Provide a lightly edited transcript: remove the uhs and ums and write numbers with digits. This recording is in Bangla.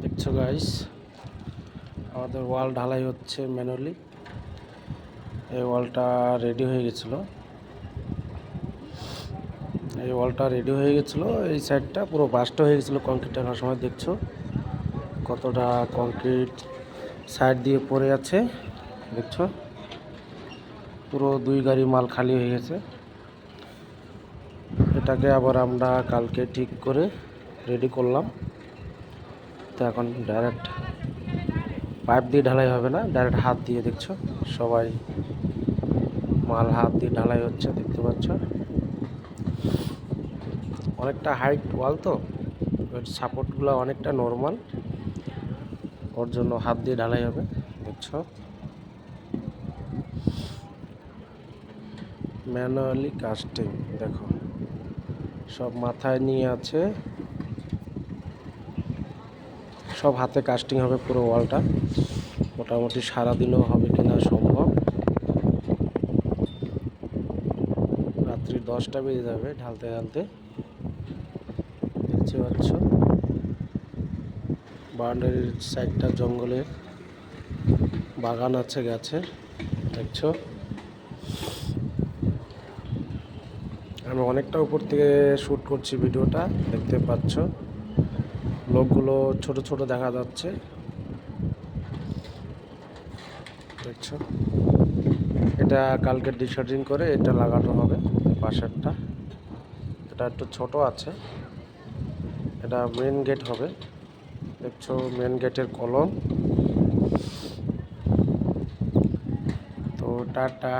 দেখছো গাইস, আমাদের ওয়াল ঢালাই হচ্ছে ম্যানুয়ালি। এই ওয়ালটা রেডি হয়ে গেছিলো এই সাইডটা পুরো বাস্ট হয়ে গেছিলো কংক্রিট টানার সময়। দেখছো কতটা কংক্রিট সাইড দিয়ে পড়ে আছে, দেখছো পুরো 2 গাড়ি মাল খালি হয়ে গেছে। এটাকে আবার আমরা কালকে ঠিক করে রেডি করলাম। তো এখন ডাইরেক্ট পাইপ দিয়ে ঢালাই হবে না, ডাইরেক্ট হাত দিয়ে, দেখছো সবাই মাল হাত দিয়ে ঢালাই হচ্ছে, দেখতে পাচ্ছ। অনেকটা হাইট ওয়াল তো, ওর সাপোর্টগুলো অনেকটা নর্মাল, ওর জন্য হাত দিয়ে ঢালাই হবে। দেখছো ম্যানুয়ালি কাস্টিং, দেখো সব মাথায় নিয়ে আছে, সব হাতে কাস্টিং হবে পুরো ওয়ালটা। মোটামুটি সারাদিনও হবে কিনা সম্ভব, রাত্রি 10টা বেজে যাবে ঢালতে ঢালতে। দেখতে পাচ্ছ বাউন্ডারির সাইডটা জঙ্গলের বাগান আছে গাছের, দেখছো। আমি অনেকটা উপর থেকে শ্যুট করছি ভিডিওটা, দেখতে পাচ্ছ লোকগুলো ছোট ছোট দেখা যাচ্ছে, দেখছো। এটা কালকে ডিশার্টিং করে এটা লাগানো হবে। পাশেরটা এটা একটু ছোট আছে, এটা মেন গেট হবে, দেখছো মেন গেটের কলম। তো টাটা।